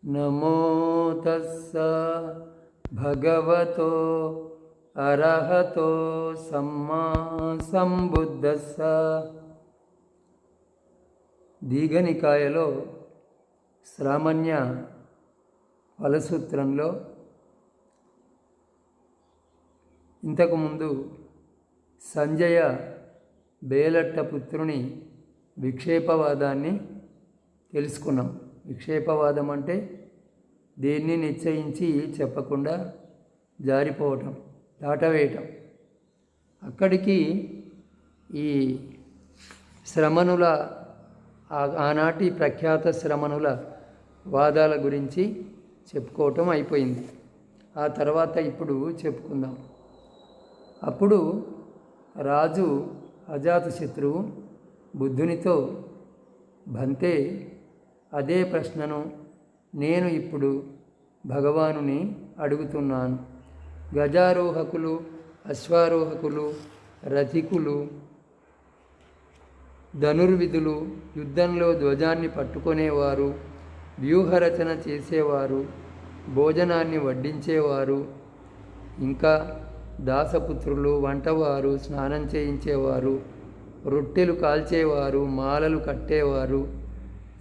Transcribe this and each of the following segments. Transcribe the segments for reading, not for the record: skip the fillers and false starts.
నమో తస్స భగవతో అర్హతో సమ్మా సంబుద్ధస్స. దీఘనికాయలో శ్రామణ్య ఫలసూత్రంలో ఇంతకుముందు సంజయ బేలట్టపుత్రుని విక్షేపవాదాన్ని తెలుసుకున్నాం. విక్షేపవాదం అంటే దేన్ని నిశ్చయించి చెప్పకుండా జారిపోవటం, దాటవేయటం. అక్కడికి ఈ శ్రమణుల ఆనాటి ప్రఖ్యాత శ్రమణుల వాదాల గురించి చెప్పుకోవటం అయిపోయింది. ఆ తర్వాత ఇప్పుడు చెప్పుకుందాం. అప్పుడు రాజు అజాతశత్రువు బుద్ధునితో, భంతే, అదే ప్రశ్నను నేను ఇప్పుడు భగవానుని అడుగుతున్నాను. గజారోహకులు, అశ్వారోహకులు, రథికులు, ధనుర్విధులు, యుద్ధంలో ధ్వజాన్ని పట్టుకునేవారు, వ్యూహరచన చేసేవారు, భోజనాన్ని వడ్డించేవారు, ఇంకా దాసపుత్రులు, వంటవారు, స్నానం చేయించేవారు, రొట్టెలు కాల్చేవారు, మాలలు కట్టేవారు,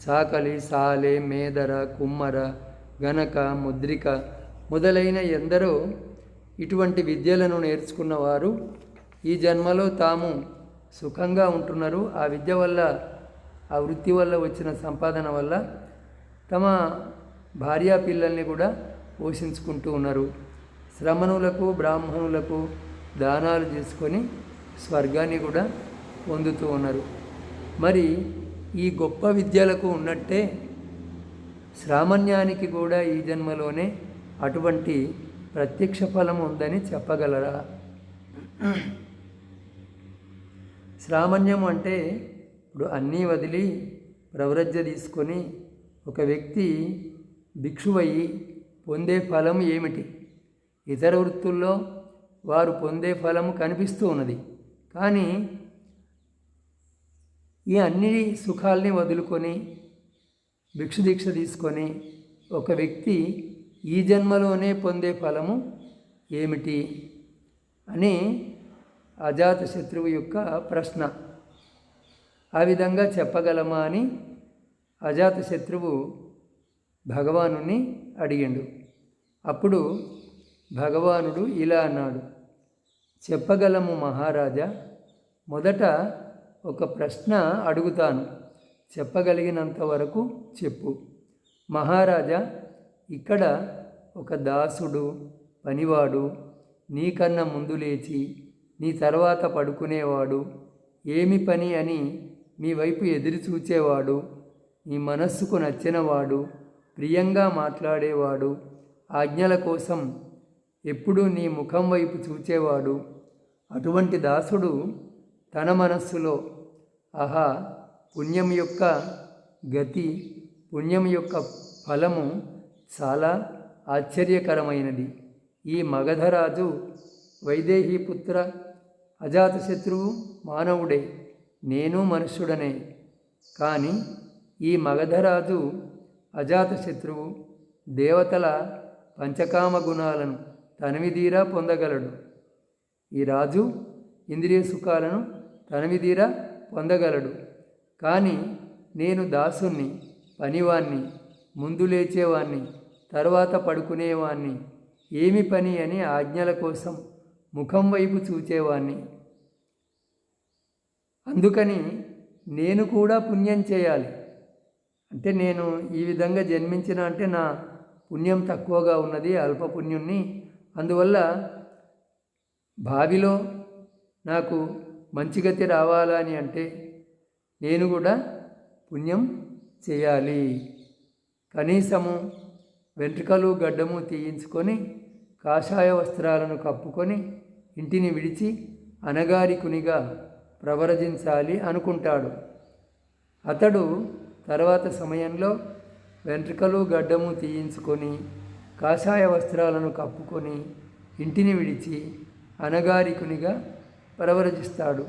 చాకలి, సాలె, మేదర, కుమ్మర, గనక, ముద్రిక మొదలైన ఎందరో ఇటువంటి విద్యలను నేర్చుకున్నవారు ఈ జన్మలో తాము సుఖంగా ఉంటున్నారు. ఆ విద్య వల్ల, ఆ వృత్తి వల్ల వచ్చిన సంపాదన వల్ల తమ భార్యా పిల్లల్ని కూడా పోషించుకుంటూ ఉన్నారు. శ్రమణులకు, బ్రాహ్మణులకు దానాలు చేసుకొని స్వర్గాన్ని కూడా పొందుతూ ఉన్నారు. మరి ఈ గొప్ప విద్యలకు ఉన్నట్టే శ్రామణ్యానికి కూడా ఈ జన్మలోనే అటువంటి ప్రత్యక్ష ఫలం ఉందని చెప్పగలరా? శ్రామణ్యం అంటే ఇప్పుడు అన్నీ వదిలి ప్రవ్రజ్య తీసుకొని ఒక వ్యక్తి భిక్షువయ్యి పొందే ఫలం ఏమిటి? ఇతర వృత్తుల్లో వారు పొందే ఫలము కనిపిస్తూ ఉన్నది. కానీ ఈ అన్ని సుఖాల్ని వదులుకొని భిక్షుదీక్ష తీసుకొని ఒక వ్యక్తి ఈ జన్మలోనే పొందే ఫలము ఏమిటి అని అజాతశత్రువు యొక్క ప్రశ్న. ఆ విధంగా చెప్పగలమా అని అజాతశత్రువు భగవానుని అడిగిండు. అప్పుడు భగవానుడు ఇలా అన్నాడు, చెప్పగలము మహారాజా. మొదట ఒక ప్రశ్న అడుగుతాను, చెప్పగలిగినంత వరకు చెప్పు. మహారాజా, ఇక్కడ ఒక దాసుడు, పనివాడు, నీకన్నా ముందు లేచి నీ తర్వాత పడుకునేవాడు, ఏమి పని అని మీ వైపు ఎదురు చూచేవాడు, నీ మనస్సుకు నచ్చినవాడు, ప్రియంగా మాట్లాడేవాడు, ఆజ్ఞల కోసం ఎప్పుడూ నీ ముఖం వైపు చూచేవాడు. అటువంటి దాసుడు తన మనస్సులో, ఆహా, పుణ్యం యొక్క గతి, పుణ్యం యొక్క ఫలము చాలా ఆశ్చర్యకరమైనది. ఈ మగధరాజు వైదేహీపుత్ర అజాతశత్రువు మానవుడే, నేను మనుష్యుడనే. కానీ ఈ మగధరాజు అజాతశత్రువు దేవతల పంచకామ గుణాలను తనివిదీరా పొందగలడు. ఈ రాజు ఇంద్రియ సుఖాలను తనివిదీరా పొందగలడు. కానీ నేను దాసుణ్ణి, పనివాణ్ణి, ముందు లేచేవాణ్ణి, తర్వాత పడుకునేవాణ్ణి, ఏమి పని అని ఆజ్ఞల కోసం ముఖం వైపు చూచేవాణ్ణి. అందుకని నేను కూడా పుణ్యం చేయాలి. అంటే నేను ఈ విధంగా జన్మించిన అంటే నా పుణ్యం తక్కువగా ఉన్నది, అల్పపుణ్యుణ్ణి. అందువల్ల భావిలో నాకు మంచి గతి రావాలని అంటే నేను కూడా పుణ్యం చేయాలి. కనీసము వెంట్రుకలు గడ్డము తీయించుకొని కాషాయ వస్త్రాలను కప్పుకొని ఇంటిని విడిచి అనగారికునిగా ప్రవర్తించాలి అనుకుంటాడు. అతడు తర్వాత సమయంలో వెంట్రుకలు గడ్డము తీయించుకొని కాషాయ వస్త్రాలను కప్పుకొని ఇంటిని విడిచి అనగారికునిగా ప్రవర్తిస్తాడు.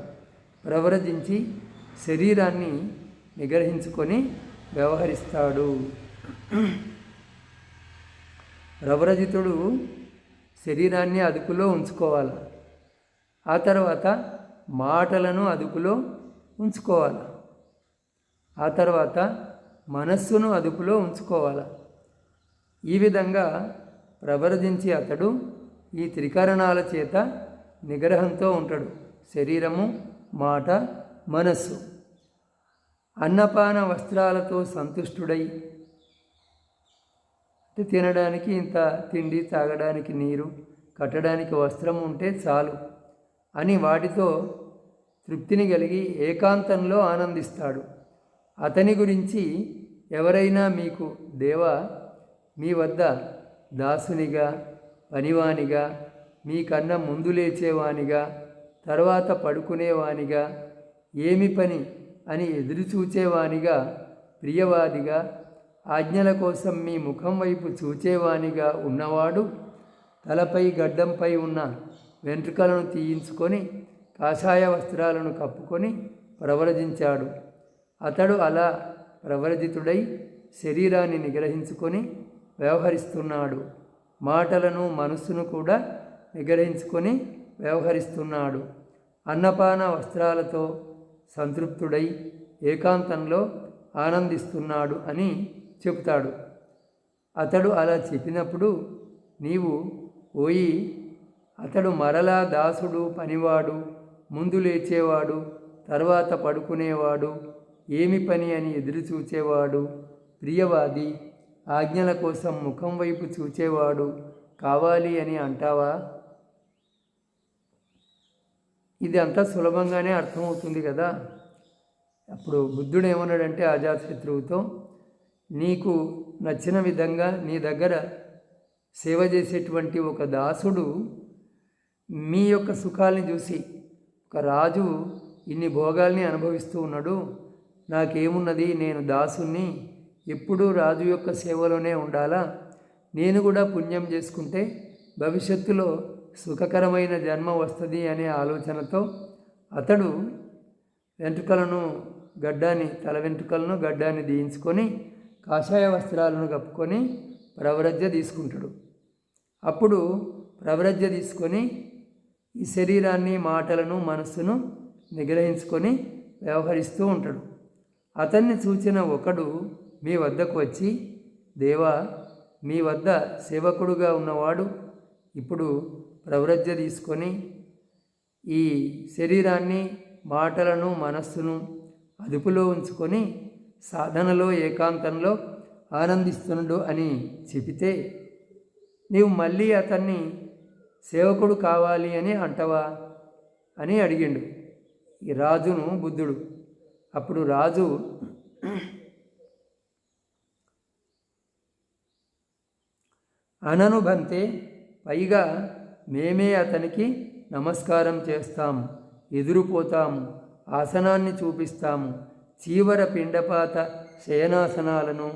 ప్రవర్తించి శరీరాన్ని నిగ్రహించుకొని వ్యవహరిస్తాడు. ప్రవ్రజితుడు శరీరాన్ని అదుపులో ఉంచుకోవాలి. ఆ తర్వాత మాటలను అదుపులో ఉంచుకోవాలి. ఆ తర్వాత మనస్సును అదుపులో ఉంచుకోవాలి. ఈ విధంగా ప్రవర్తించి అతడు ఈ త్రికరణాల చేత నిగ్రహంతో ఉంటాడు. శరీరము, మాట, మనస్సు. అన్నపాన వస్త్రాలతో సంతుష్టుడై, తినడానికి ఇంత తిండి, తాగడానికి నీరు, కట్టడానికి వస్త్రం ఉంటే చాలు అని వాటితో తృప్తిని కలిగి ఏకాంతంలో ఆనందిస్తాడు. అతని గురించి ఎవరైనా మీకు దేవా, మీ వద్ద దాసునిగా, పనివానిగా, మీకన్నా ముందు లేచేవానిగా, తర్వాత పడుకునేవానిగా, ఏమి పని అని ఎదురుచూచేవానిగా, ప్రియవాదిగా, ఆజ్ఞల కోసం మీ ముఖం వైపు చూచేవానిగా ఉన్నవాడు తలపై గడ్డంపై ఉన్న వెంట్రుకలను తీయించుకొని కాషాయ వస్త్రాలను కప్పుకొని ప్రవ్రజించాడు. అతడు అలా ప్రవ్రజితుడై శరీరాన్ని నిగ్రహించుకొని వ్యవహరిస్తున్నాడు. మాటలను, మనస్సును కూడా నిగ్రహించుకొని వ్యవహరిస్తున్నాడు. అన్నపాన వస్త్రాలతో సంతృప్తుడై ఏకాంతంలో ఆనందిస్తున్నాడు అని చెబుతాడు. అతడు అలా చెప్పినప్పుడు నీవు ఓయి, అతడు మరలా దాసుడు, పనివాడు, ముందు లేచేవాడు, తర్వాత పడుకునేవాడు, ఏమి పని అని ఎదురు చూచేవాడు, ప్రియవాది, ఆజ్ఞల కోసం ముఖం వైపు చూచేవాడు కావాలి అని అంటావా? ఇది అంతా సులభంగానే అర్థమవుతుంది కదా. అప్పుడు బుద్ధుడు ఏమన్నాడంటే అజాతశత్రువుతో, నీకు నచ్చిన విధంగా నీ దగ్గర సేవ చేసేటువంటి ఒక దాసుడు మీ యొక్క సుఖాల్ని చూసి, ఒక రాజు ఇన్ని భోగాల్ని అనుభవిస్తూ ఉన్నాడు, నాకేమున్నది, నేను దాసుని, ఎప్పుడూ రాజు యొక్క సేవలోనే ఉండాలా, నేను కూడా పుణ్యం చేసుకుంటే భవిష్యత్తులో సుఖకరమైన జన్మ వస్తుంది అనే ఆలోచనతో అతడు తల వెంట్రుకలను గడ్డాన్ని దీయించుకొని కాషాయ వస్త్రాలను కప్పుకొని ప్రవ్రజ్య తీసుకుంటాడు. అప్పుడు ప్రవ్రజ్య తీసుకొని ఈ శరీరాన్ని, మాటలను, మనస్సును నిగ్రహించుకొని వ్యవహరిస్తూ ఉంటాడు. అతన్ని చూచిన ఒకడు మీ వద్దకు వచ్చి, దేవా, మీ వద్ద సేవకుడుగా ఉన్నవాడు ఇప్పుడు ప్రవ్రజ్య తీసుకొని ఈ శరీరాన్ని, మాటలను, మనస్సును అదుపులో ఉంచుకొని సాధనలో ఏకాంతంలో ఆనందిస్తున్నాడు అని చెబితే నీవు మళ్ళీ అతన్ని సేవకుడు కావాలి అని అంటవా అని అడిగిండు ఈ రాజును బుద్ధుడు. అప్పుడు రాజు అననుబంతే, పైగా మేమే అతనికి నమస్కారం చేస్తాము, ఎదురుపోతాము, ఆసనాన్ని చూపిస్తాము, చీవర పిండపాత శయనాసనాలను,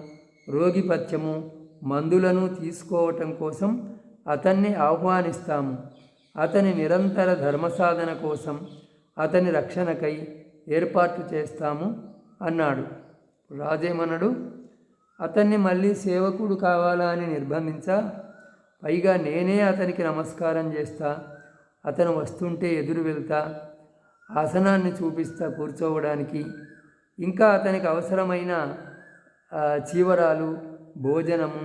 రోగిపథ్యము, మందులను తీసుకోవటం కోసం అతన్ని ఆహ్వానిస్తాము. అతని నిరంతర ధర్మసాధన కోసం, అతని రక్షణకై ఏర్పాటు చేస్తాము అన్నాడు. రాజేమన్నాడు, అతన్ని మళ్ళీ సేవకుడు కావాలా అని నిర్బంధించా, పైగా నేనే అతనికి నమస్కారం చేస్తా, అతను వస్తుంటే ఎదురు వెళ్తా, ఆసనాన్ని చూపిస్తా కూర్చోవడానికి, ఇంకా అతనికి అవసరమైన చీవరాలు, భోజనము,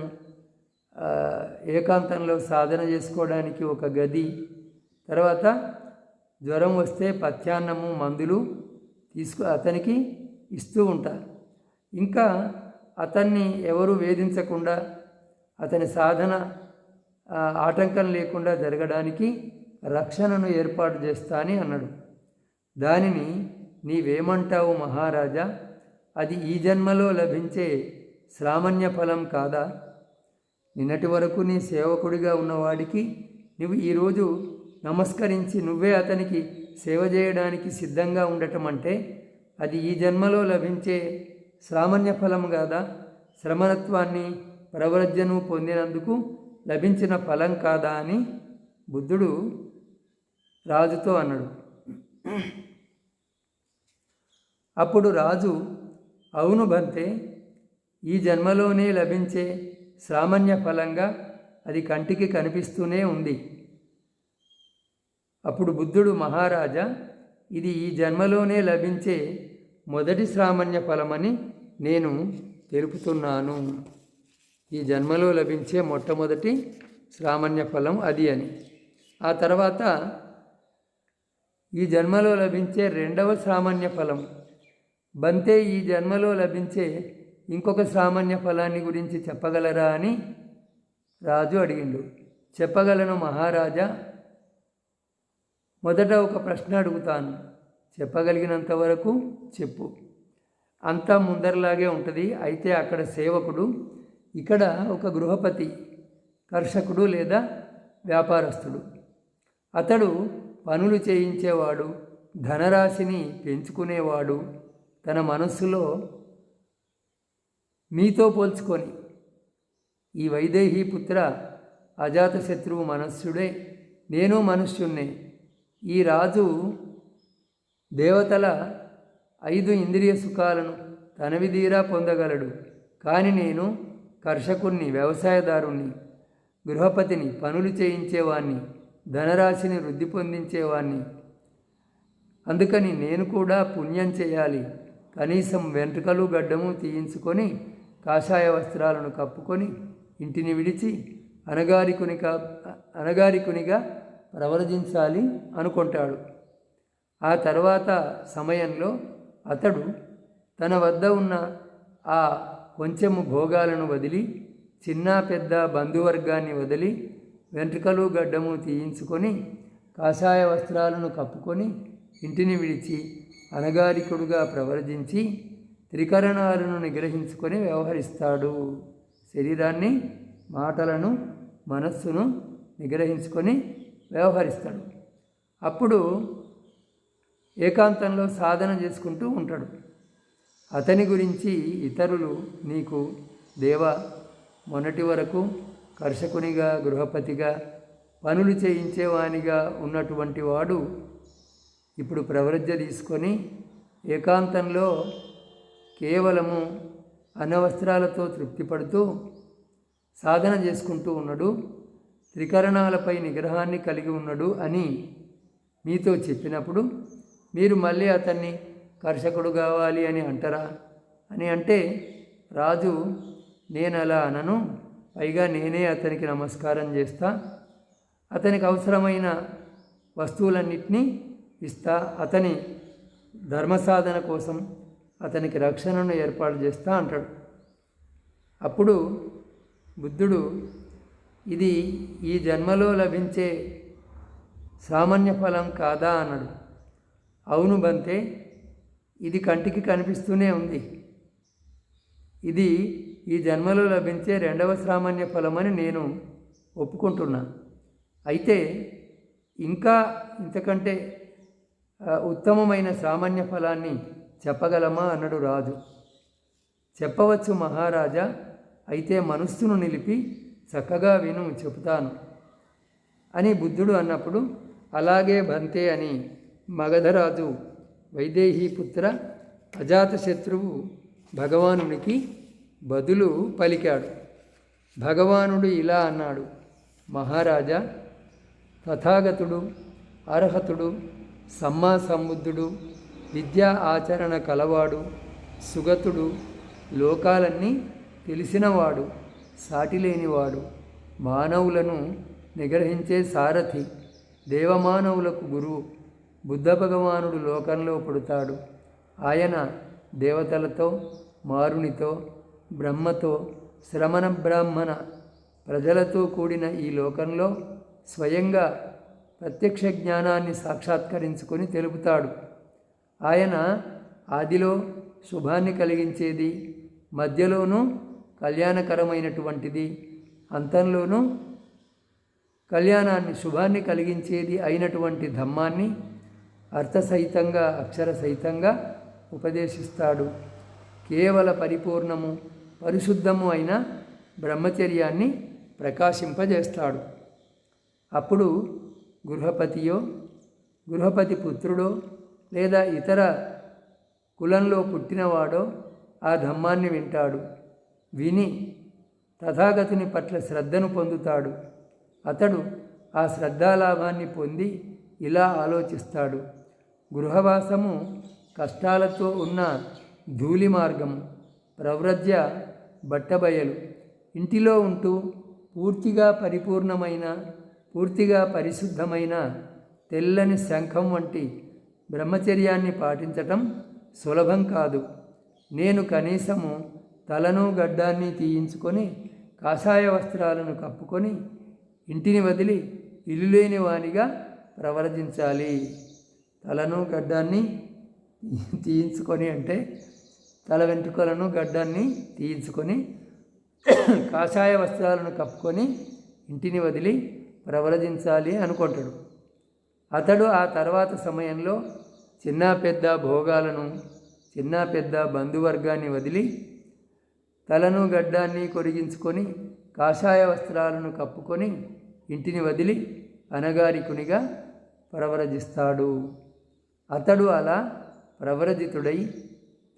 ఏకాంతంలో సాధన చేసుకోవడానికి ఒక గది, తర్వాత జ్వరం వస్తే పథ్యాన్నము, మందులు అతనికి ఇస్తూ ఉంటారు. ఇంకా అతన్ని ఎవరు వేధించకుండా, అతని సాధన ఆటంకం లేకుండా జరగడానికి రక్షణను ఏర్పాటు చేస్తా అని అన్నాడు. దానిని నీవేమంటావు మహారాజా? అది ఈ జన్మలో లభించే శ్రామణ్య ఫలం కాదా? నిన్నటి వరకు నీ సేవకుడిగా ఉన్నవాడికి నువ్వు ఈరోజు నమస్కరించి నువ్వే అతనికి సేవ చేయడానికి సిద్ధంగా ఉండటం అంటే అది ఈ జన్మలో లభించే శ్రామణ్య ఫలం కాదా? శ్రమణత్వాన్ని, ప్రవ్రజ్యను పొందినందుకు లభించిన ఫలం కాదా అని బుద్ధుడు రాజుతో అన్నాడు. అప్పుడు రాజు, అవును బంతే, ఈ జన్మలోనే లభించే సామాన్య ఫలంగా అది కంటికి కనిపిస్తూనే ఉంది. అప్పుడు బుద్ధుడు, మహారాజా, ఇది ఈ జన్మలోనే లభించే మొదటి శ్రామణ్య ఫలమని నేను తెలుపుతున్నాను. ఈ జన్మలో లభించే మొట్టమొదటి శ్రామణ్య ఫలం అది అని. ఆ తర్వాత ఈ జన్మలో లభించే రెండవ శ్రామణ్య ఫలం. బంతే, ఈ జన్మలో లభించే ఇంకొక శ్రామణ్య ఫలాన్ని గురించి చెప్పగలరా అని రాజు అడిగిండు. చెప్పగలను మహారాజా. మొదట ఒక ప్రశ్న అడుగుతాను, చెప్పగలిగినంత వరకు చెప్పు. అంతా ముందరలాగే ఉంటుంది. అయితే అక్కడ సేవకుడు, ఇక్కడ ఒక గృహపతి, కర్షకుడు లేదా వ్యాపారస్తుడు. అతడు పనులు చేయించేవాడు, ధనరాశిని పెంచుకునేవాడు. తన మనస్సులో మీతో పోల్చుకొని, ఈ వైదేహీ పుత్ర అజాతశత్రువు మనుష్యుడే, నేను మనుష్యున్నే. ఈ రాజు దేవతల 5 ఇంద్రియ సుఖాలను తనవిధీరా పొందగలడు. కానీ నేను కర్షకుణ్ణి, వ్యవసాయదారుణ్ణి, గృహపతిని, పనులు చేయించేవాణ్ణి, ధనరాశిని వృద్ధి పొందించేవాణ్ణి. అందుకని నేను కూడా పుణ్యం చేయాలి. కనీసం వెంట్రుకలు గడ్డము తీయించుకొని, కాషాయ వస్త్రాలను కప్పుకొని, ఇంటిని విడిచి అనగారికునిగా ప్రవర్తించాలి అనుకుంటాడు. ఆ తర్వాత సమయంలో అతడు తన వద్ద ఉన్న ఆ కొంచెము భోగాలను వదిలి, చిన్న పెద్ద బంధువర్గాన్ని వదిలి, వెంట్రుకలు గడ్డము తీయించుకొని, కాషాయ వస్త్రాలను కప్పుకొని, ఇంటిని విడిచి అనగారికుడుగా ప్రవర్తించి, త్రికరణాలను నిగ్రహించుకొని వ్యవహరిస్తాడు. శరీరాన్ని, మాటలను, మనస్సును నిగ్రహించుకొని వ్యవహరిస్తాడు. అప్పుడు ఏకాంతంలో సాధన చేసుకుంటూ ఉంటాడు. అతని గురించి ఇతరులు, నీకు దేవ, మొన్నటి వరకు కర్షకునిగా, గృహపతిగా, పనులు చేయించేవానిగా ఉన్నటువంటి వాడు ఇప్పుడు ప్రవృత్తి తీసుకొని ఏకాంతంలో కేవలము అనవస్త్రాలతో తృప్తిపడుతూ సాధన చేసుకుంటూ ఉన్నాడు, త్రికరణాలపై నిగ్రహాన్ని కలిగి ఉన్నాడు అని మీతో చెప్పినప్పుడు మీరు మళ్ళీ అతన్ని కర్షకుడు కావాలి అని అంటారా అని అంటే, రాజు, నేను అలా అనను. పైగా నేనే అతనికి నమస్కారం చేస్తా, అతనికి అవసరమైన వస్తువులన్నింటినీ ఇస్తా, అతని ధర్మసాధన కోసం అతనికి రక్షణను ఏర్పాటు చేస్తా అంటాడు. అప్పుడు బుద్ధుడు, ఇది ఈ జన్మలో లభించే సామాన్య ఫలం కాదా అన్నాడు. అవును బంతే, ఇది కంటికి కనిపిస్తూనే ఉంది. ఇది ఈ జన్మలో లభించే రెండవ సామాన్య ఫలమని నేను ఒప్పుకుంటున్నా. అయితే ఇంకా ఇంతకంటే ఉత్తమమైన సామాన్య ఫలాన్ని చెప్పగలమా అన్నాడు రాజు. చెప్పవచ్చు మహారాజా. అయితే మనస్సును నిలిపి చక్కగా విను, చెబుతాను అని బుద్ధుడు అన్నప్పుడు, అలాగే బంతే అని మగధరాజు వైదేహీ పుత్ర అజాతశత్రువు భగవానునికి బదులు పలికాడు. భగవానుడు ఇలా అన్నాడు, మహారాజా, తథాగతుడు, అర్హతుడు, సమ్మా సంబుద్ధుడు, విద్యా ఆచరణ కలవాడు, సుగతుడు, లోకాలన్నీ తెలిసినవాడు, సాటిలేనివాడు, మానవులను నిగ్రహించే సారథి, దేవమానవులకు గురువు, బుద్ధ భగవానుడు లోకంలో పుడతాడు. ఆయన దేవతలతో, మారునితో, బ్రహ్మతో, శ్రమణ బ్రాహ్మణ ప్రజలతో కూడిన ఈ లోకంలో స్వయంగా ప్రత్యక్ష జ్ఞానాన్ని సాక్షాత్కరించుకొని తెలుపుతాడు. ఆయన ఆదిలో శుభాన్ని కలిగించేది, మధ్యలోనూ కళ్యాణకరమైనటువంటిది, అంతంలోనూ కళ్యాణాన్ని, శుభాన్ని కలిగించేది అయినటువంటి ధమ్మాన్ని అర్థసహితంగా, అక్షరసహితంగా ఉపదేశిస్తాడు. కేవల పరిపూర్ణము, పరిశుద్ధము అయిన బ్రహ్మచర్యాన్ని ప్రకాశింపజేస్తాడు. అప్పుడు గృహపతియో, గృహపతి పుత్రుడో లేదా ఇతర కులంలో పుట్టినవాడో ఆ ధమ్మాన్ని వింటాడు. విని తథాగతుని పట్ల శ్రద్ధను పొందుతాడు. అతడు ఆ శ్రద్ధాలాభాన్ని పొంది ఇలా ఆలోచిస్తాడు: గృహవాసము కష్టాలతో ఉన్న ధూళి మార్గము, ప్రవ్రజ్య బట్టబయలు. ఇంటిలో ఉంటూ పూర్తిగా పరిపూర్ణమైన, పూర్తిగా పరిశుద్ధమైన తెల్లని శంఖం వంటి బ్రహ్మచర్యాన్ని పాటించటం సులభం కాదు. నేను కనీసము తలను గడ్డాన్ని తీయించుకొని కాషాయ వస్త్రాలను కప్పుకొని ఇంటిని వదిలి ఇల్లు లేని వానిగా ప్రవర్తించాలి. తలను గడ్డాన్ని తీయించుకొని అంటే తల వెంట్రుకలను గడ్డాన్ని తీయించుకొని కాషాయ వస్త్రాలను కప్పుకొని ఇంటిని వదిలి ప్రవర్తించాలి అనుకుంటాడు. అతడు ఆ తర్వాత సమయంలో చిన్న పెద్ద భోగాలను, చిన్న పెద్ద బంధువర్గాన్ని వదిలి తలను గడ్డాన్ని కొరిగించుకొని కాషాయ వస్త్రాలను కప్పుకొని ఇంటిని వదిలి అనగారికునిగా ప్రవర్తిస్తాడు. అతడు అలా ప్రవర్జితుడై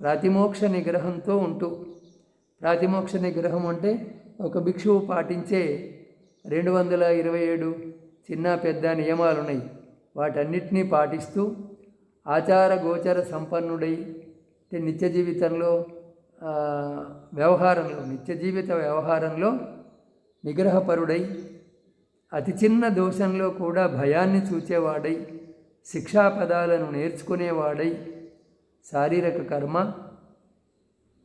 ప్రాతిమోక్ష నిగ్రహంతో ఉంటూ, ప్రాతిమోక్ష నిగ్రహం అంటే ఒక భిక్షువు పాటించే 227 చిన్న పెద్ద నియమాలున్నాయి. వాటన్నిటినీ పాటిస్తూ ఆచార గోచర సంపన్నుడై, అంటే నిత్య జీవితంలో నిత్య జీవిత వ్యవహారంలో నిగ్రహపరుడై, అతి చిన్న దోషంలో కూడా భయాన్ని చూచేవాడై, శిక్షాపదాలను నేర్చుకునేవాడై, శారీరక కర్మ,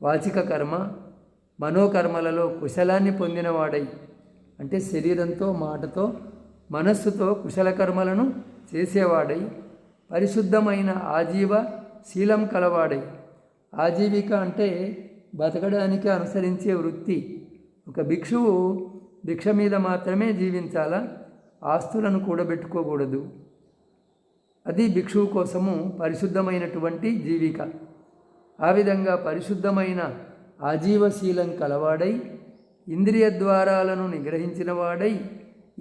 వాచిక కర్మ, మనోకర్మలలో కుశలాన్ని పొందినవాడై, అంటే శరీరంతో, మాటతో, మనస్సుతో కుశల కర్మలను చేసేవాడై, పరిశుద్ధమైన ఆజీవ శీలం కలవాడై. ఆజీవిక అంటే బతకడానికి అనుసరించే వృత్తి. ఒక భిక్షువు భిక్ష మీద మాత్రమే జీవించాలా, ఆస్తులను కూడబెట్టుకోకూడదు. అది భిక్షువు కోసము పరిశుద్ధమైనటువంటి జీవిక. ఆ విధంగా పరిశుద్ధమైన ఆజీవశీలం కలవాడై, ఇంద్రియ ద్వారాలను నిగ్రహించిన వాడై,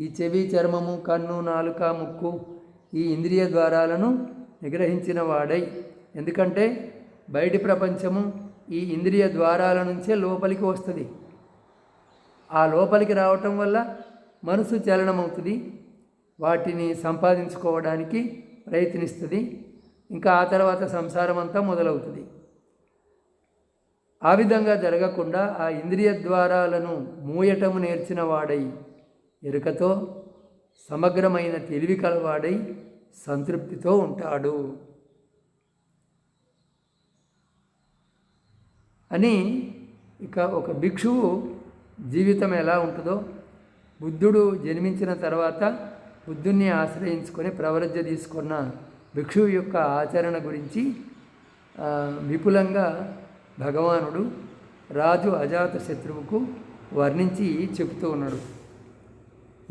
ఈ చెవి, చర్మము, కన్ను, నాలుక, ముక్కు, ఈ ఇంద్రియ ద్వారాలను నిగ్రహించిన వాడై, ఎందుకంటే బయటి ప్రపంచము ఈ ఇంద్రియ ద్వారాల నుంచే లోపలికి వస్తుంది. ఆ లోపలికి రావటం వల్ల మనసు చలనమవుతుంది, వాటిని సంపాదించుకోవడానికి ప్రయత్నిస్తుంది. ఇంకా ఆ తర్వాత సంసారం అంతా మొదలవుతుంది. ఆ విధంగా జరగకుండా ఆ ఇంద్రియ ద్వారాలను మూయటము నేర్చిన వాడై, ఎరుకతో సమగ్రమైన తెలివి కలవాడై సంతృప్తితో ఉంటాడు అని. ఇక ఒక భిక్షువు జీవితం ఎలా ఉంటుందో, బుద్ధుడు జన్మించిన తర్వాత బుద్ధుణ్ణి ఆశ్రయించుకొని ప్రవ్రజ్య తీసుకున్న భిక్షువు యొక్క ఆచరణ గురించి విపులంగా భగవానుడు రాజు అజాతశత్రువుకు వర్ణించి చెబుతూ ఉన్నాడు.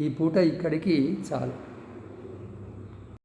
ఈ పూట ఇక్కడికి చాలు.